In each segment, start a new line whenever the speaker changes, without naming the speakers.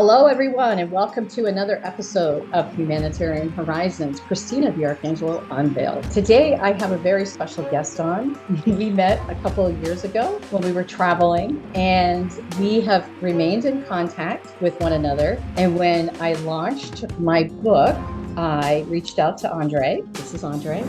Hello, everyone, and welcome to another episode of Humanitarian Horizons, Christina DiArcangelo Unveiled. Today, I have a very special guest on. We met a couple of years ago when we were traveling, and we have remained in contact with one another. And when I launched my book, I reached out to Andre. This is Andre.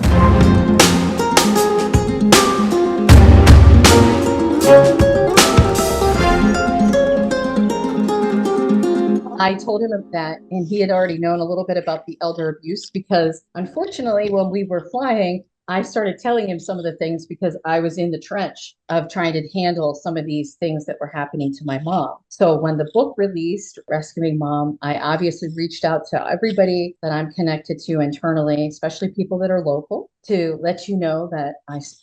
I told him of that, and he had already known a little bit about the elder abuse because, unfortunately, when we were flying, I started telling him some of the things because I was in the trench of trying to handle some of these things that were happening to my mom. So when the book released, Rescuing Mom, I obviously reached out to everybody that I'm connected to internally, especially people that are local, to let you know that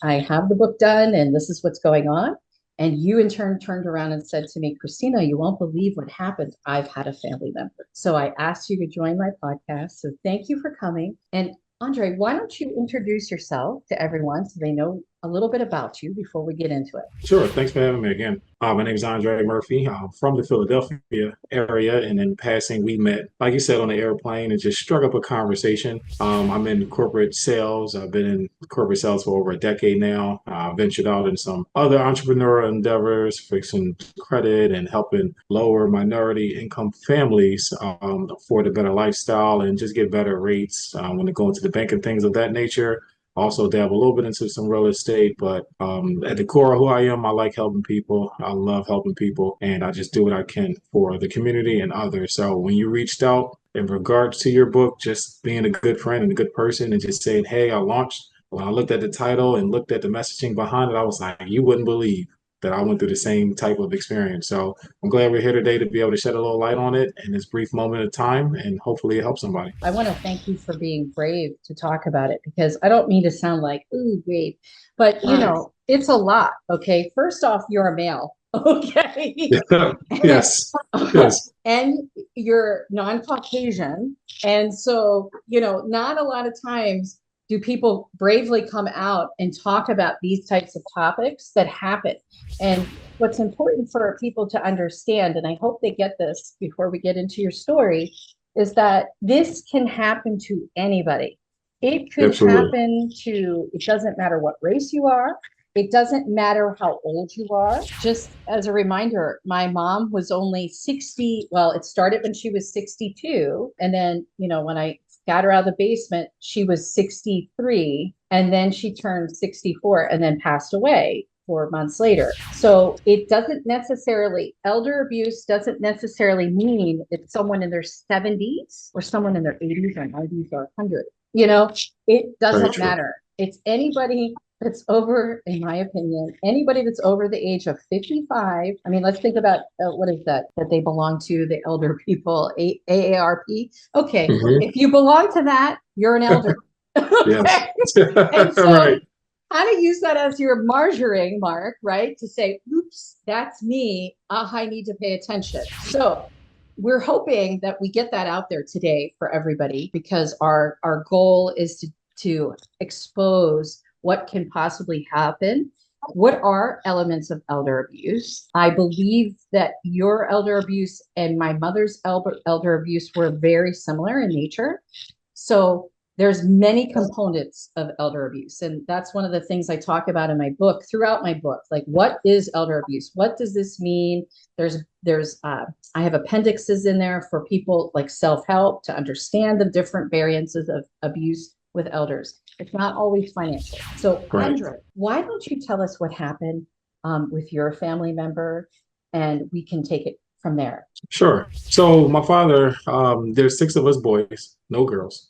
I have the book done and this is what's going on. And you in turn turned around and said to me, Christina, you won't believe what happened. I've had a family member. So I asked you to join my podcast. So thank you for coming. And Andre, why don't you introduce yourself to everyone so they know a little bit about you before we get into it?
Sure. Thanks for having me again. My name is Andre Murphy. I'm from the Philadelphia area, and in passing, we met, like you said, on the airplane and just struck up a conversation. I'm in corporate sales. I've been in corporate sales for over a decade now. I ventured out in some other entrepreneurial endeavors, fixing credit and helping lower minority income families afford a better lifestyle and just get better rates when they go into the bank and things of that nature. Also dabble a little bit into some real estate, but at the core of who I am, I like helping people. I love helping people, and I just do what I can for the community and others. So when you reached out in regards to your book, just being a good friend and a good person and just saying, hey, I launched, when I looked at the title and looked at the messaging behind it, I was like, you wouldn't believe that I went through the same type of experience. So I'm glad we're here today to be able to shed a little light on it in this brief moment of time, and hopefully it helps somebody.
I want to thank you for being brave to talk about it because I don't mean to sound like, ooh, brave, but it's a lot. Okay. First off, you're a male. Okay.
Yes, yes.
And you're non-Caucasian. And so, not a lot of times do people bravely come out and talk about these types of topics that happen. And what's important for people to understand, and I hope they get this before we get into your story, is that this can happen to anybody. It could
Absolutely.
happen to, it doesn't matter what race you are. It doesn't matter how old you are. Just as a reminder, my mom was only 60. Well, it started when she was 62. And then, when I got her out of the basement, she was 63. And then she turned 64 and then passed away 4 months later. So it doesn't necessarily, elder abuse doesn't necessarily mean it's someone in their 70s or someone in their 80s or 90s or 100. It
Very
doesn't
true.
matter. It's anybody that's over, in my opinion, anybody that's over the age of 55. I mean, let's think about what is that they belong to, the elder people, AARP. Okay,
Hmm.
if you belong to that, you're an elder.
Yes.
Okay. And so
Right.
how to use that as your marjoring mark, right? To say, oops, that's me. I need to pay attention. So we're hoping that we get that out there today for everybody because our goal is to expose what can possibly happen. What are elements of elder abuse? I believe that your elder abuse and my mother's elder abuse were very similar in nature. So there's many components of elder abuse. And that's one of the things I talk about in my book, throughout my book. Like, what is elder abuse? What does this mean? I have appendixes in there for people like self-help to understand the different variances of abuse with elders. It's not always financial. So,
Right.
Andre, why don't you tell us what happened with your family member, and we can take it from there.
Sure. So my father, there's six of us boys, no girls,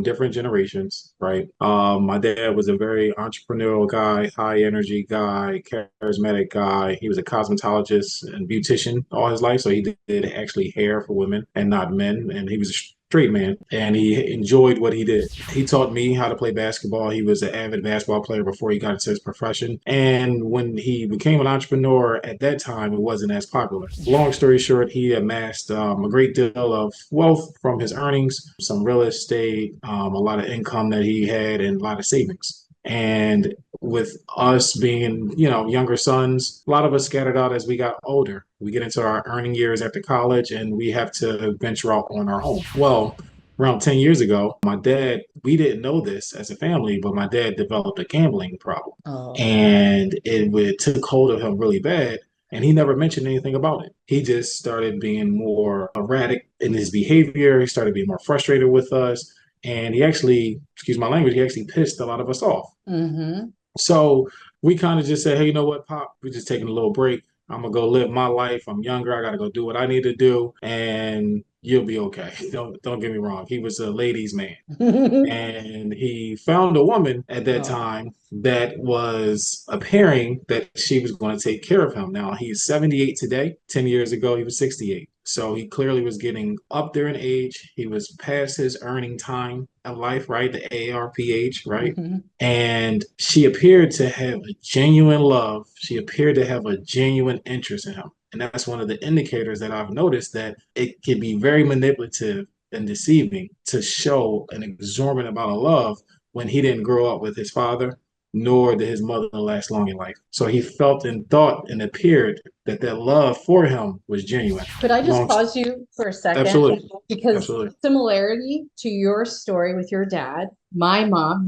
different generations, right? My dad was a very entrepreneurial guy, high energy guy, charismatic guy. He was a cosmetologist and beautician all his life. So he did actually hair for women and not men. And he was a straight man and he enjoyed what he did. He taught me how to play basketball. He was an avid basketball player before he got into his profession. And when he became an entrepreneur at that time, it wasn't as popular. Long story short, he amassed a great deal of wealth from his earnings, some real estate, a lot of income that he had, and a lot of savings. And with us being, younger sons, a lot of us scattered out as we got older. We get into our earning years after college and we have to venture out on our own. Well, around 10 years ago, my dad, we didn't know this as a family, but my dad developed a gambling problem.
Oh.
And it took hold of him really bad. And he never mentioned anything about it. He just started being more erratic in his behavior. He started being more frustrated with us. And he actually, excuse my language, he actually pissed a lot of us off.
Mm-hmm.
So we kind of just said, hey, you know what, Pop? We're just taking a little break. I'm gonna go live my life. I'm younger. I gotta go do what I need to do, and you'll be okay. Don't get me wrong. He was a ladies' man, and he found a woman at that
Oh.
time that was appearing that she was going to take care of him. Now he's 78 today. 10 years ago, he was 68. So he clearly was getting up there in age. He was past his earning time of life, right? The ARPH, right?
Mm-hmm.
And she appeared to have a genuine love. She appeared to have a genuine interest in him. And that's one of the indicators that I've noticed that it can be very manipulative and deceiving to show an exorbitant amount of love when he didn't grow up with his father, nor did his mother last long in life. So he felt and thought and appeared that that love for him was genuine.
Could I just
Long,
pause you for a second?
absolutely,
Because
absolutely.
similarity to your story with your dad, my mom,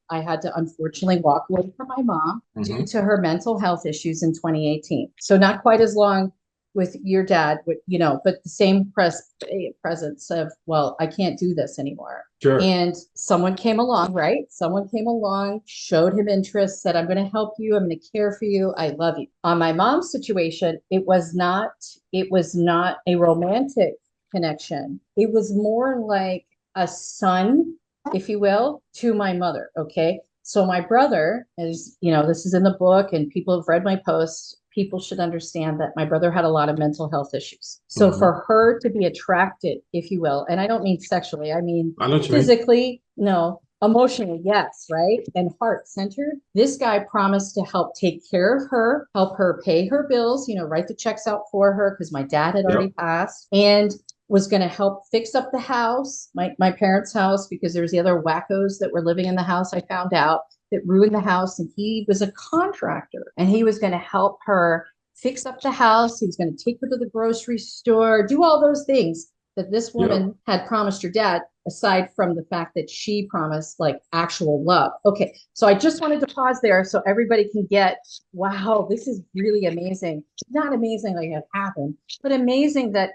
I had to unfortunately walk away from my mom due to her mental health issues in 2018. So not quite as long with your dad, but the same presence of, well, I can't do this anymore.
Sure.
And someone came along, right? Someone came along, showed him interest, said, I'm going to help you. I'm going to care for you. I love you. On my mom's situation, it was not a romantic connection. It was more like a son, if you will, to my mother. Okay. So my brother is, this is in the book and people have read my posts. People should understand that my brother had a lot of mental health issues. So for her to be attracted, if you will, and I don't mean sexually, I mean physically, no, emotionally, yes, right? And heart centered. This guy promised to help take care of her, help her pay her bills, write the checks out for her because my dad had already passed, and was going to help fix up the house, my parents' house, because there was the other wackos that were living in the house, I found out, that ruined the house. And he was a contractor and he was going to help her fix up the house. He was going to take her to the grocery store, do all those things that this woman had promised your dad, aside from the fact that she promised like actual love. Okay. So I just wanted to pause there so everybody can get, wow, this is really amazing. Not amazing like it happened, but amazing that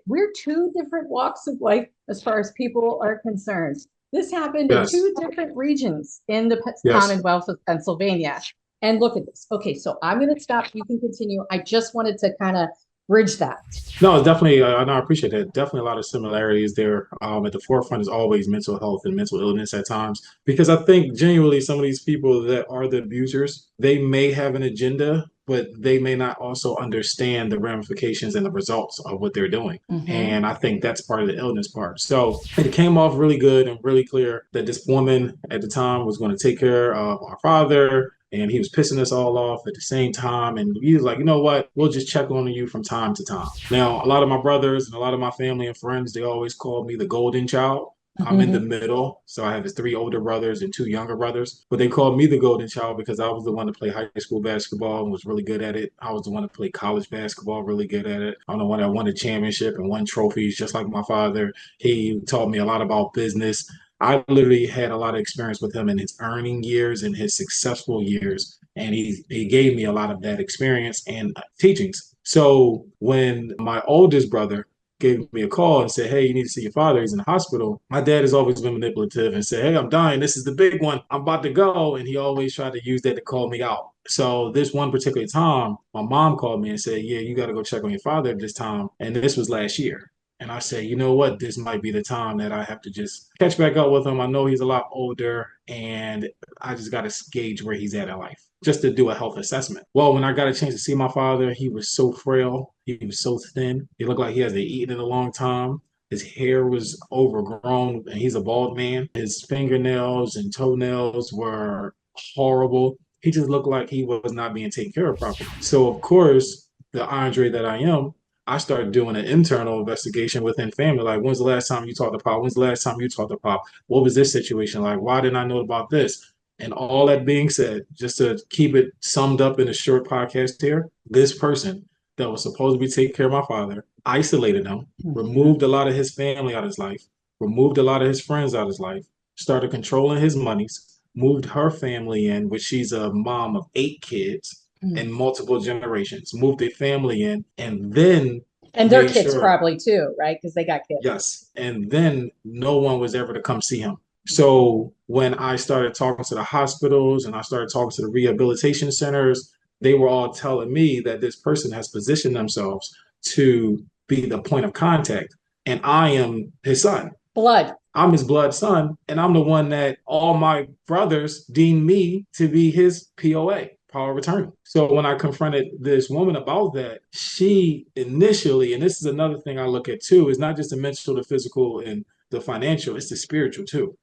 we're two different walks of life as far as people are concerned. This happened in two different regions in the Commonwealth of Pennsylvania. And look at this. Okay, so I'm going to stop. You can continue. I just wanted to kind of bridge that.
No, definitely. I appreciate that. Definitely a lot of similarities there. At the forefront is always mental health and mental illness at times, because I think genuinely some of these people that are the abusers, they may have an agenda, but they may not also understand the ramifications and the results of what they're doing. And I think that's part of the illness part. So it came off really good and really clear that this woman at the time was going to take care of our father, and he was pissing us all off at the same time. And he was like, you know what? We'll just check on you from time to time. Now, a lot of my brothers and a lot of my family and friends, they always called me the golden child. I'm in the middle. So I have his three older brothers and two younger brothers. But they called me the golden child because I was the one to play high school basketball and was really good at it. I was the one to play college basketball, really good at it. I'm the one that won a championship and won trophies, just like my father. He taught me a lot about business. I literally had a lot of experience with him in his earning years and his successful years. And he gave me a lot of that experience and teachings. So when my oldest brother gave me a call and said, hey, you need to see your father, he's in the hospital, my dad has always been manipulative and said, hey, I'm dying. This is the big one. I'm about to go. And he always tried to use that to call me out. So this one particular time, my mom called me and said, yeah, you got to go check on your father at this time. And this was last year. And I said, you know what? This might be the time that I have to just catch back up with him. I know he's a lot older and I just got to gauge where he's at in life just to do a health assessment. Well, when I got a chance to see my father, he was so frail. He was so thin. He looked like he hasn't eaten in a long time. His hair was overgrown and he's a bald man. His fingernails and toenails were horrible. He just looked like he was not being taken care of properly. So, of course, the Andre that I am, I started doing an internal investigation within family. Like, when's the last time you talked to Pop? When's the last time you talked to Pop? What was this situation like? Why didn't I know about this? And all that being said, just to keep it summed up in a short podcast here, this person that was supposed to be taking care of my father isolated him, removed a lot of his family out of his life, removed a lot of his friends out of his life, started controlling his monies, moved her family in, which she's a mom of 8 kids and multiple generations, moved their family in, and then
And their
made
kids
sure,
probably too, right? Because they got kids.
yes, and then no one was ever to come see him. So when I started talking to the hospitals and I started talking to the rehabilitation centers, they were all telling me that this person has positioned themselves to be the point of contact. And I am his son.
Blood.
I'm his blood son. And I'm the one that all my brothers deem me to be his POA, power of attorney. So when I confronted this woman about that, she initially, and this is another thing I look at too, is not just the mental, the physical, and the financial, it's the spiritual too.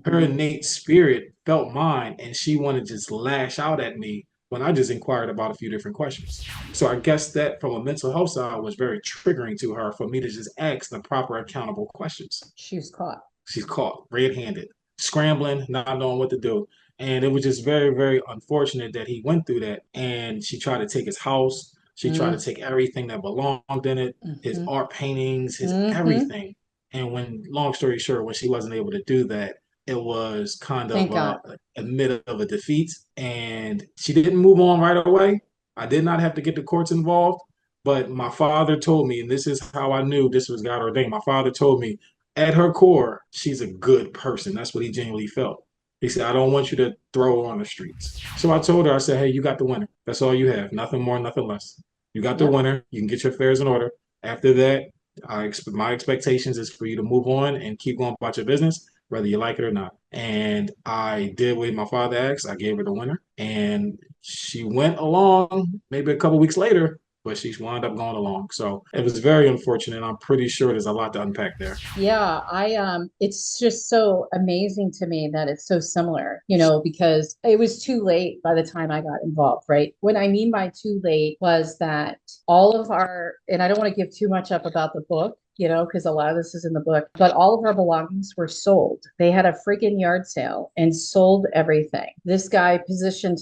Her innate spirit felt mine, and she wanted to just lash out at me when I just inquired about a few different questions. So I guess that from a mental health side was very triggering to her for me to just ask the proper accountable questions.
She was caught.
She's caught red-handed, scrambling, not knowing what to do. And it was just very, very unfortunate that he went through that. And she tried to take his house. She tried to take everything that belonged in it, his art paintings, his everything. And when, long story short, when she wasn't able to do that, it was kind
Thank
of
God.
a admit of a defeat. And she didn't move on right away. I did not have to get the courts involved. But my father told me, and this is how I knew this was God ordained. My father told me, at her core, she's a good person. That's what he genuinely felt. He said, I don't want you to throw her on the streets. So I told her, I said, hey, you got the winner. That's all you have. Nothing more, nothing less. You got the winner. You can get your affairs in order. After that, my expectations is for you to move on and keep going about your business, whether you like it or not. And I did what my father asked. I gave her the winner. And she went along maybe a couple weeks later, but she's wound up going along. So it was very unfortunate. I'm pretty sure there's a lot to unpack there.
Yeah, it's just so amazing to me that it's so similar, you know, because it was too late by the time I got involved, right? What I mean by too late was that all of our, and I don't want to give too much up about the book, you know, because a lot of this is in the book, but all of our belongings were sold. They had a freaking yard sale and sold everything. This guy positioned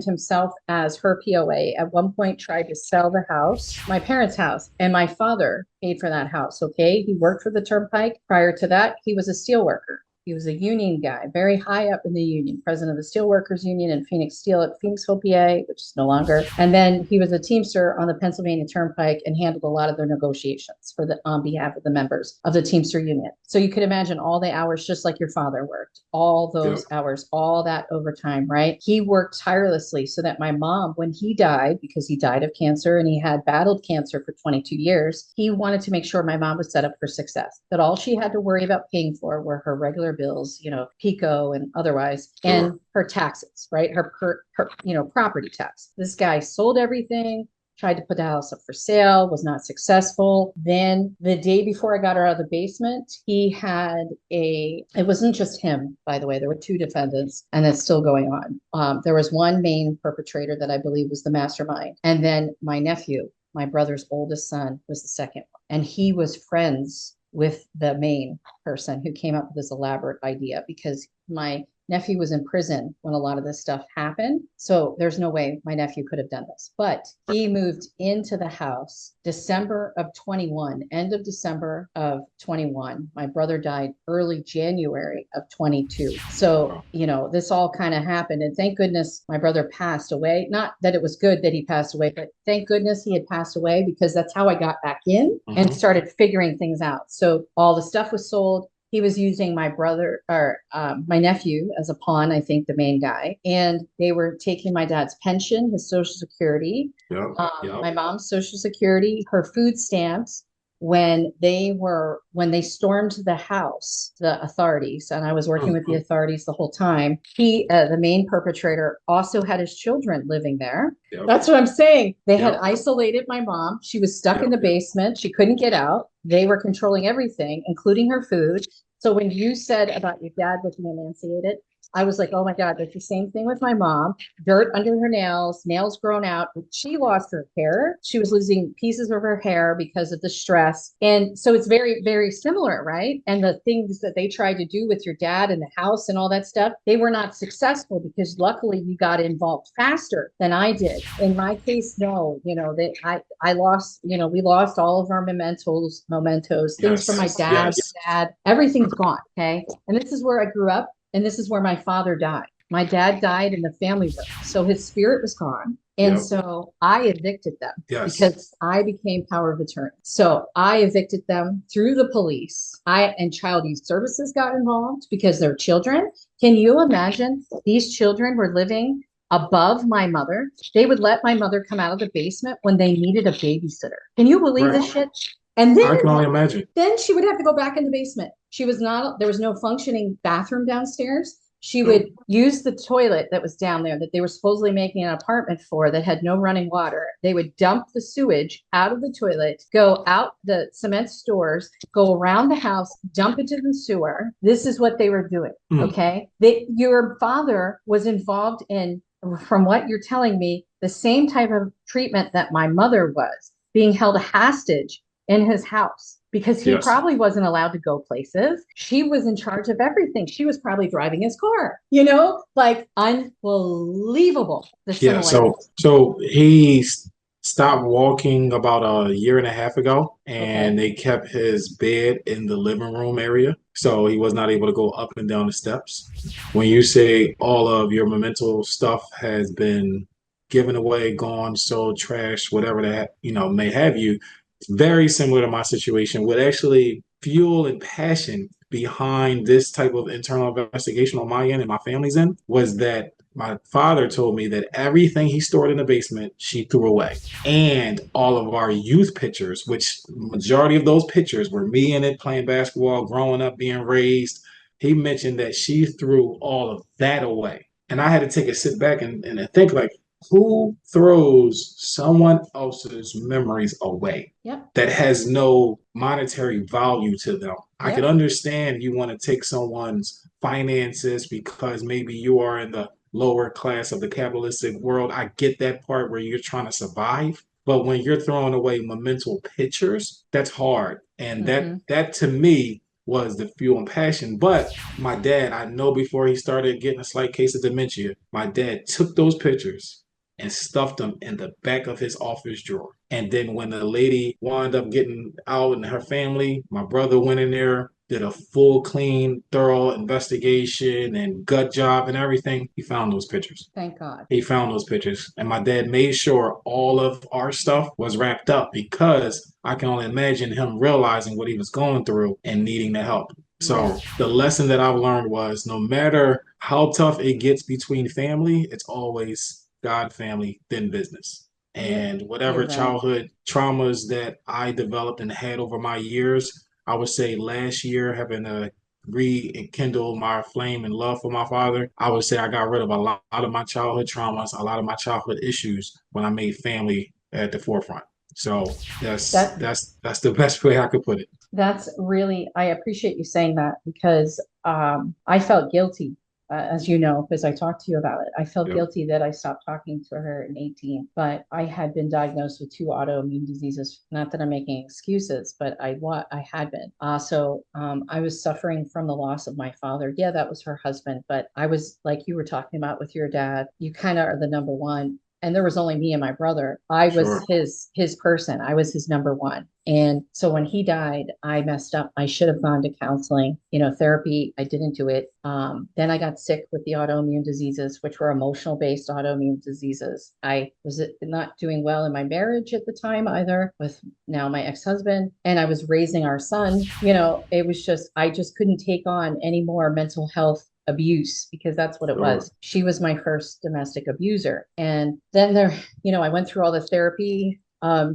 himself as her POA. At one point, tried to sell the house, my parents' house, and my father paid for that house. Okay. He worked for the Turnpike. Prior to that, he was a steel worker. He was a union guy, very high up in the union, president of the Steelworkers Union in Phoenix Steel at Phoenixville, PA, which is no longer. And then he was a Teamster on the Pennsylvania Turnpike and handled a lot of their negotiations on behalf of the members of the Teamster Union. So you could imagine all the hours, just like your father worked, all those hours, all that overtime, right? He worked tirelessly so that my mom, when he died, because he died of cancer and he had battled cancer for 22 years, he wanted to make sure my mom was set up for success, that all she had to worry about paying for were her regular bills, you know, PICO and otherwise, and her taxes, right? Her property tax. This guy sold everything, tried to put the house up for sale, was not successful. Then the day before I got her out of the basement, it wasn't just him, by the way, there were 2 defendants and it's still going on. There was one main perpetrator that I believe was the mastermind. And then my nephew, my brother's oldest son, was the second one. And he was friends with the main person who came up with this elaborate idea, because my nephew was in prison when a lot of this stuff happened. So there's no way my nephew could have done this. But he moved into the house December of 21, end of December of 21. My brother died early January of 22. So, you know, this all kind of happened. And thank goodness my brother passed away. Not that it was good that he passed away, but thank goodness he had passed away, because that's how I got back in and started figuring things out. So all the stuff was sold. He was using my brother or my nephew as a pawn, I think the main guy. And they were taking my dad's pension, his Social Security, my mom's Social Security, her food stamps. When they stormed the house, the authorities, and I was working with the authorities the whole time, the main perpetrator, also had his children living there. That's what I'm saying. They had isolated my mom. She was stuck in the basement. She couldn't get out. They were controlling everything, including her food. So when you said about your dad looking emancipated, I was like, oh my God, that's the same thing with my mom. Dirt under her nails, nails grown out. She lost her hair. She was losing pieces of her hair because of the stress. And so it's very, very similar, right? And the things that they tried to do with your dad in the house and all that stuff, they were not successful because luckily you got involved faster than I did. In my case, no, I lost, we lost all of our mementos, things from my
Yes,
dad's
yes,
dad, everything's gone. Okay. And this is where I grew up. And this is where my father died. My dad died in the family room. So his spirit was gone. And
yep,
so I evicted them
yes,
because I became power of attorney. So I evicted them through the police. And child youth services got involved because they're children. Can you imagine these children were living above my mother? They would let my mother come out of the basement when they needed a babysitter. Can you believe
right.
this shit? And then
I can only imagine.
she would have to go back in the basement. There was no functioning bathroom downstairs. She would
Nope.
use the toilet that was down there that they were supposedly making an apartment for that had no running water. They would dump the sewage out of the toilet, go out the cement stores, go around the house, dump it to the sewer. This is what they were doing.
Mm,
Okay. Your father was involved in, from what you're telling me, the same type of treatment that my mother was, being held hostage in his house because he
yes.
probably wasn't allowed to go places. She was in charge of everything. She was probably driving his car, like unbelievable the
Yeah.
similarity.
So he stopped walking about a year and a half ago, and
Okay.
they kept his bed in the living room area. So he was not able to go up and down the steps. When you say all of your memento stuff has been given away, gone, sold, trash, whatever that, may have you, it's very similar to my situation. What actually fuel and passion behind this type of internal investigation on my end and my family's end was that my father told me that everything he stored in the basement, she threw away. And all of our youth pictures, which majority of those pictures were me in it playing basketball, growing up, being raised. He mentioned that she threw all of that away. And I had to take a sit back and think like, who throws someone else's memories away
Yep.
that has no monetary value to them? I can
Yep.
understand you want to take someone's finances because maybe you are in the lower class of the capitalistic world. I get that part where you're trying to survive. But when you're throwing away memento pictures, that's hard. And that
Mm-hmm.
that to me was the fuel and passion. But my dad, I know before he started getting a slight case of dementia, my dad took those pictures and stuffed them in the back of his office drawer. And then when the lady wound up getting out and her family, my brother went in there, did a full, clean, thorough investigation and gut job and everything. He found those pictures.
Thank God.
He found those pictures. And my dad made sure all of our stuff was wrapped up because I can only imagine him realizing what he was going through and needing the help.
Yeah.
So the lesson that I've learned was no matter how tough it gets between family, it's always God, family, then business.
You're,
And
you're
whatever
right.
childhood traumas that I developed and had over my years, I would say last year having a rekindle my flame and love for my father, I would say I got rid of a lot of my childhood traumas, a lot of my childhood issues when I made family at the forefront. So that's
That
that's that's the best way I could put it.
That's really, I appreciate you saying that because I felt guilty, as you know, because I talked to you about it. I felt
Yep.
guilty that I stopped talking to her in 18, but I had been diagnosed with two autoimmune diseases. Not that I'm making excuses, but I had been. I was suffering from the loss of my father. Yeah, that was her husband, but I was like you were talking about with your dad. You kind of are the number one. And there was only me and my brother. I was
Sure.
his person. I was his number one. And so when he died, I messed up. I should have gone to counseling, therapy. I didn't do it. Then I got sick with the autoimmune diseases, which were emotional based autoimmune diseases. I was not doing well in my marriage at the time either with now my ex-husband. And I was raising our son. It was just, I just couldn't take on any more mental health abuse because that's what it
Sure.
was. She was my first domestic abuser. And then I went through all the therapy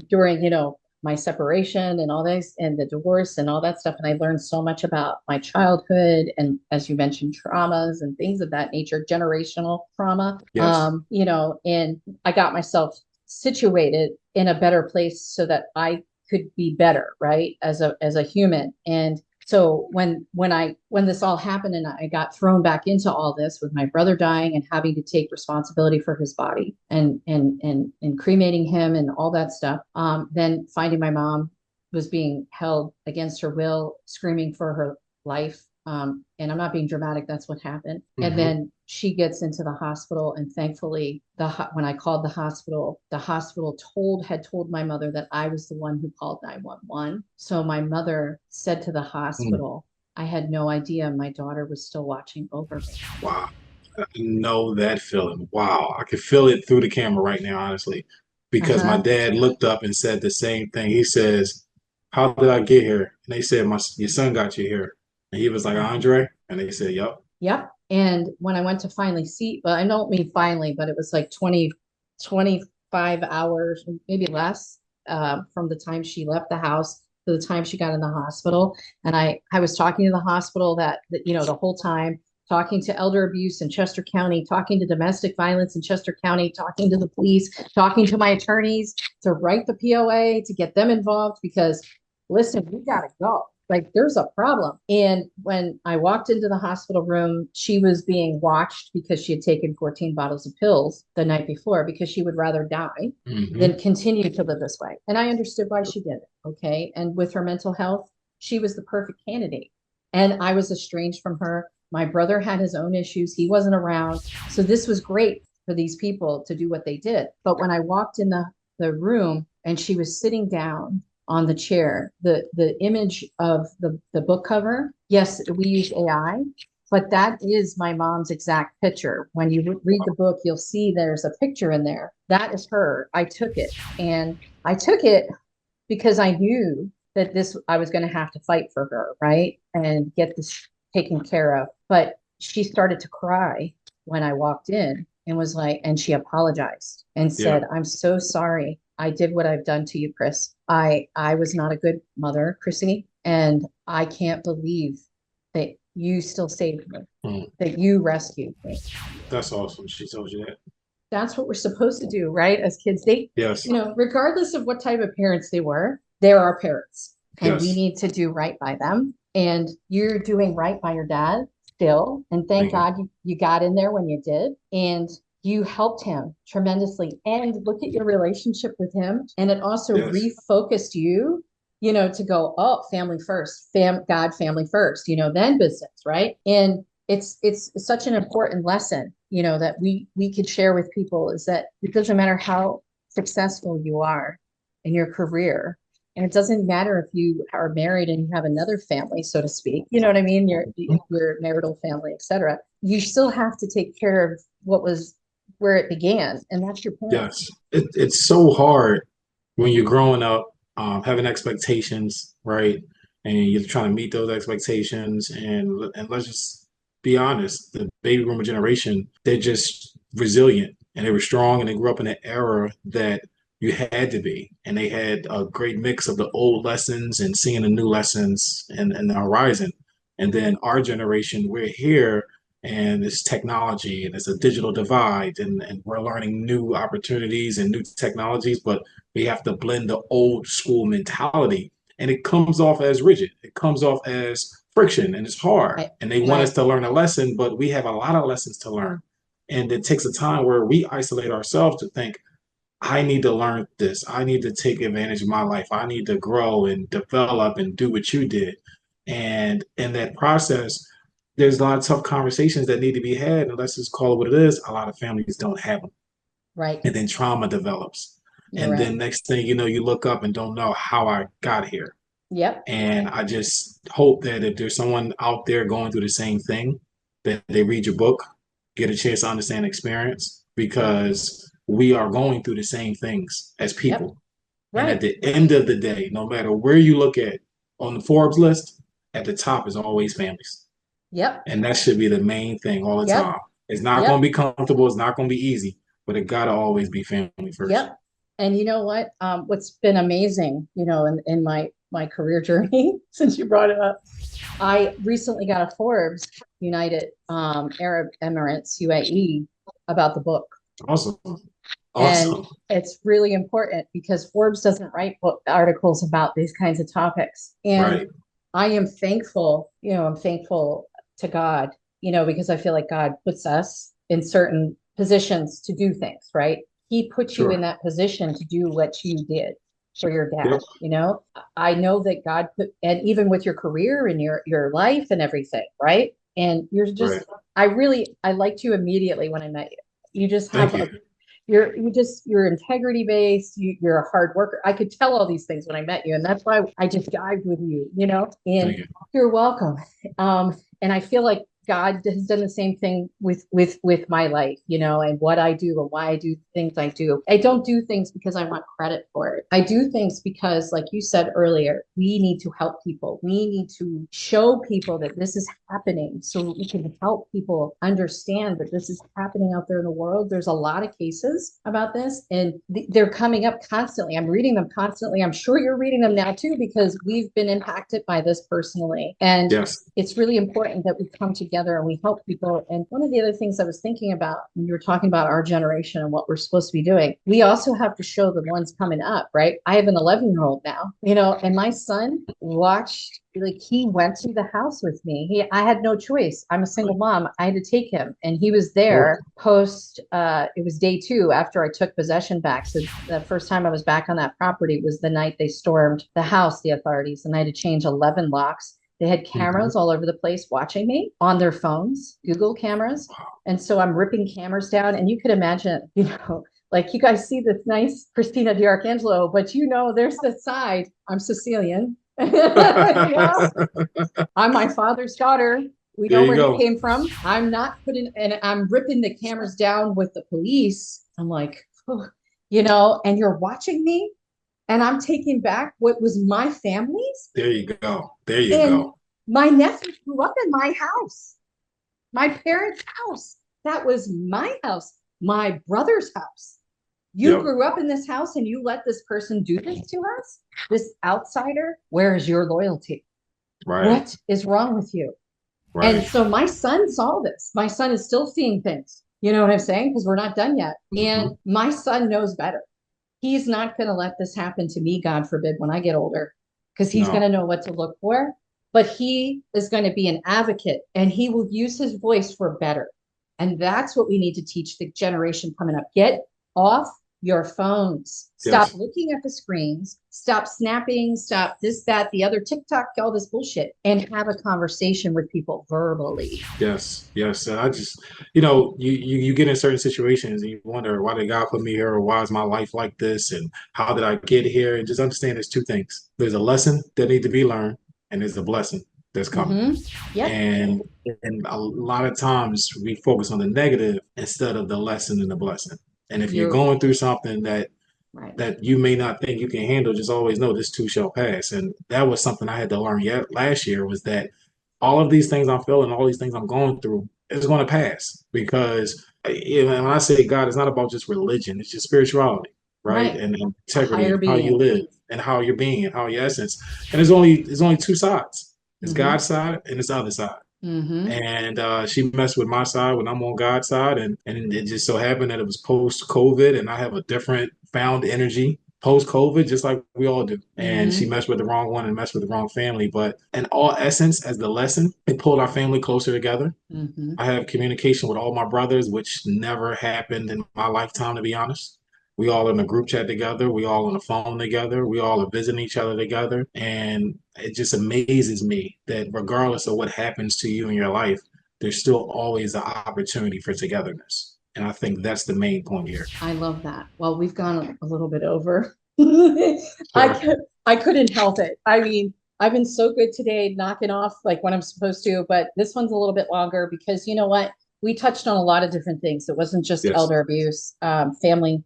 during, my separation and all this and the divorce and all that stuff. And I learned so much about my childhood and, as you mentioned, traumas and things of that nature, generational trauma.
Yes.
And I got myself situated in a better place so that I could be better, right? As a human. And So when this all happened and I got thrown back into all this with my brother dying and having to take responsibility for his body and cremating him and all that stuff, then finding my mom was being held against her will, screaming for her life. And I'm not being dramatic, that's what happened. And then she gets into the hospital, and thankfully when I called the hospital had told my mother that I was the one who called 911. So my mother said to the hospital, I had no idea my daughter was still watching over me.
Wow. I know that feeling. Wow. I can feel it through the camera right now, honestly, because my dad looked up and said the same thing. He says, how did I get here? And they said, your son got you here. And he was like, Andre? And they said, yep.
Yep. And when I went to finally see, well, I don't mean finally, but it was like 25 hours, maybe less, from the time she left the house to the time she got in the hospital. And I was talking to the hospital that the whole time, talking to elder abuse in Chester County, talking to domestic violence in Chester County, talking to the police, talking to my attorneys to write the POA, to get them involved, because listen, we got to go. Like, there's a problem. And when I walked into the hospital room, she was being watched because she had taken 14 bottles of pills the night before, because she would rather die than continue to live this way. And I understood why she did it. Okay. And with her mental health, she was the perfect candidate. And I was estranged from her. My brother had his own issues. He wasn't around. So this was great for these people to do what they did. But when I walked in the room and she was sitting down on the chair, the image of the book cover, yes, we use AI, but that is my mom's exact picture. When you read the book, you'll see there's a picture in there. That is her. I took it, and I took it because I knew that I was going to have to fight for her, right? And get this taken care of. But she started to cry when I walked in and was like, and she apologized and said, I'm so sorry. I did what I've done to you, Chris. I was not a good mother, Chrissy, and I can't believe that you still saved me, that you rescued me.
That's awesome. She told you that.
That's what we're supposed to do, right? As kids,
Yes.
Regardless of what type of parents they're our parents, and we
Yes.
need to do right by them. And you're doing right by your dad still. And thank God you got in there when you did. And you helped him tremendously. And look at your relationship with him. And it also refocused you, to go, oh, family first, God, family first, then business, right? And it's such an important lesson, that we could share with people, is that it doesn't matter how successful you are in your career. And it doesn't matter if you are married and you have another family, so to speak, you know what I mean? Your marital family, et cetera. You still have to take care of where it began, and that's your parents.
Yes. It's so hard when you're growing up, having expectations, right? And you're trying to meet those expectations. And let's just be honest, the baby boomer generation, they're just resilient and they were strong, and they grew up in an era that you had to be. And they had a great mix of the old lessons and seeing the new lessons and the horizon. And then our generation, we're here, and it's technology and it's a digital divide, and we're learning new opportunities and new technologies, but we have to blend the old school mentality, and it comes off as rigid. It comes off as friction, and it's hard.
Right.
And they want us to learn a lesson, but we have a lot of lessons to learn. And it takes a time where we isolate ourselves to think, I need to learn this. I need to take advantage of my life. I need to grow and develop and do what you did. And in that process, there's a lot of tough conversations that need to be had. And let's just call it what it is. A lot of families don't have them.
Right.
And then trauma develops.
You're
And
right.
then next thing you know, you look up and don't know how I got here.
Yep.
And I just hope that if there's someone out there going through the same thing, that they read your book, get a chance to understand experience, because we are going through the same things as people.
Yep.
And
Right.
at the end of the day, no matter where you look at on the Forbes list, at the top is always families.
Yep.
And that should be the main thing all the
Yep.
time. It's not going to be comfortable. It's not going to be easy, but it got to always be family first.
Yep. And you know what? What's been amazing, in my career journey, since you brought it up, I recently got a Forbes United Arab Emirates UAE about the book.
Awesome.
And it's really important because Forbes doesn't write book articles about these kinds of topics. And I am thankful, I'm thankful to God, because I feel like God puts us in certain positions to do things, right? He put you in
Sure.
that position to do what you did for your dad,
Yep.
I know that God put, and even with your career and your life and everything, right? And you're
Right.
just, I liked you immediately when I met you. You just
Thank
have
you.
you're integrity based. You're a hard worker. I could tell all these things when I met you, and that's why I just jived with you. And
Thank you.
you're welcome. And I feel like God has done the same thing with my life, and what I do and why I do things I do. I don't do things because I want credit for it. I do things because, like you said earlier, we need to help people. We need to show people that this is happening so we can help people understand that this is happening out there in the world. There's a lot of cases about this, and they're coming up constantly. I'm reading them constantly. I'm sure you're reading them now too, because we've been impacted by this personally. And
Yes.
it's really important that we come together and we help people. And one of the other things I was thinking about when you were talking about our generation and what we're supposed to be doing, we also have to show the ones coming up, right? I have an 11-year-old now, and my son watched, like, he went to the house with me. I had no choice. I'm a single mom. I had to take him, and he was
Sure.
there it was day 2 after I took possession back. So the first time I was back on that property was the night they stormed the house, the authorities, and I had to change 11 locks. They had
Mhm.
cameras all over the place watching me on their phones, Google cameras. And so I'm ripping cameras down. And you could imagine, like, you guys see this nice Christina DiArcangelo, but there's the side. I'm Sicilian. I'm my father's daughter. We
There
know
you
where he
go.
came from. I'm not putting, and I'm ripping the cameras down with the police. I'm like, oh, and you're watching me, and I'm taking back what was my family's.
There you go. There you
And
go.
my nephew grew up in my house, my parents' house. That was my house, my brother's house. You
Yep.
grew up in this house and you let this person do this to us, this outsider. Where is your loyalty?
Right.
What is wrong with you? And
Right.
so my son saw this. My son is still seeing things. You know what I'm saying? Because we're not done yet. And
Mhm.
my son knows better. He's not going to let this happen to me, God forbid, when I get older, because he's going
No.
to know what to look for. But he is going to be an advocate, and he will use his voice for better. And that's what we need to teach the generation coming up. Get off your phones. Stop
Yes.
looking at the screens. Stop snapping. Stop this, that, the other, TikTok, all this bullshit, and have a conversation with people verbally.
Yes. Yes. And I just, you get in certain situations and you wonder why did God put me here, or why is my life like this, and how did I get here? And just understand there's two things. There's a lesson that need to be learned, and there's a blessing that's coming.
Mm-hmm. Yep.
And a lot of times we focus on the negative instead of the lesson and the blessing. And if you're
You're
going through something that
right.
you may not think you can handle, just always know this too shall pass. And that was something I had to learn yet last year, was that all of these things I'm feeling, all these things I'm going through is going to pass. Because when I say God, it's not about just religion, it's just spirituality, right?
Right.
And
A
integrity
higher
and how you
being.
live and how you're being and how your essence. And there's only two sides. It's
Mm-hmm.
God's side and it's the other side.
Mm-hmm.
And she messed with my side when I'm on God's side, and it just so happened that it was post COVID, and I have a different found energy post COVID, just like we all do. And she
Mm-hmm.
messed with the wrong one and messed with the wrong family. But in all essence, as the lesson, it pulled our family closer together.
Mm-hmm.
I have communication with all my brothers, which never happened in my lifetime, to be honest. We all in a group chat together. We all on the phone together. We all are visiting each other together. And it just amazes me that regardless of what happens to you in your life, there's still always the opportunity for togetherness. And I think that's the main point here.
I love that. Well, we've gone a little bit over. I
Sure.
could I couldn't help it. I mean, I've been so good today, knocking off like when I'm supposed to, but this one's a little bit longer because you know what? We touched on a lot of different things. It wasn't just
Yes.
elder abuse, family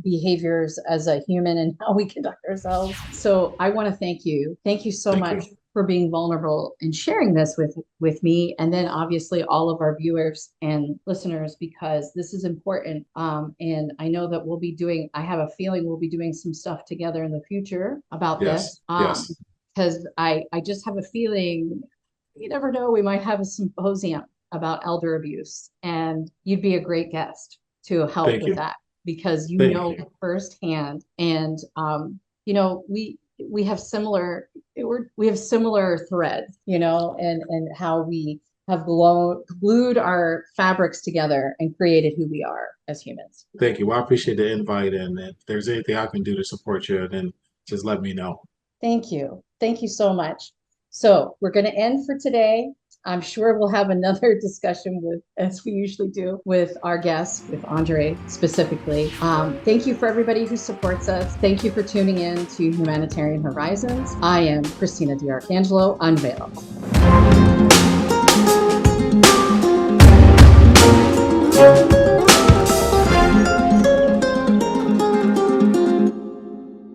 behaviors as a human and how we conduct ourselves. So I want to thank you. Thank you so
Thank you.
much for being vulnerable and sharing this with me, and then obviously all of our viewers and listeners, because this is important. And I know that I have a feeling we'll be doing some stuff together in the future about
Yes.
this.
Yes.
Because I just have a feeling, you never know, we might have a symposium about elder abuse, and you'd be a great guest to help
Thank
with
you.
that because you
Thank
know
you.
firsthand. And we we have similar threads, and how we have glued our fabrics together and created who we are as humans.
Thank you. Well, I appreciate the invite, and if there's anything I can do to support you, then just let me know.
Thank you. Thank you so much. So we're going to end for today. I'm sure we'll have another discussion as we usually do, with our guests, with Andre specifically. Thank you for everybody who supports us. Thank you for tuning in to Humanitarian Horizons. I am Christina DiArcangelo, Unveiled.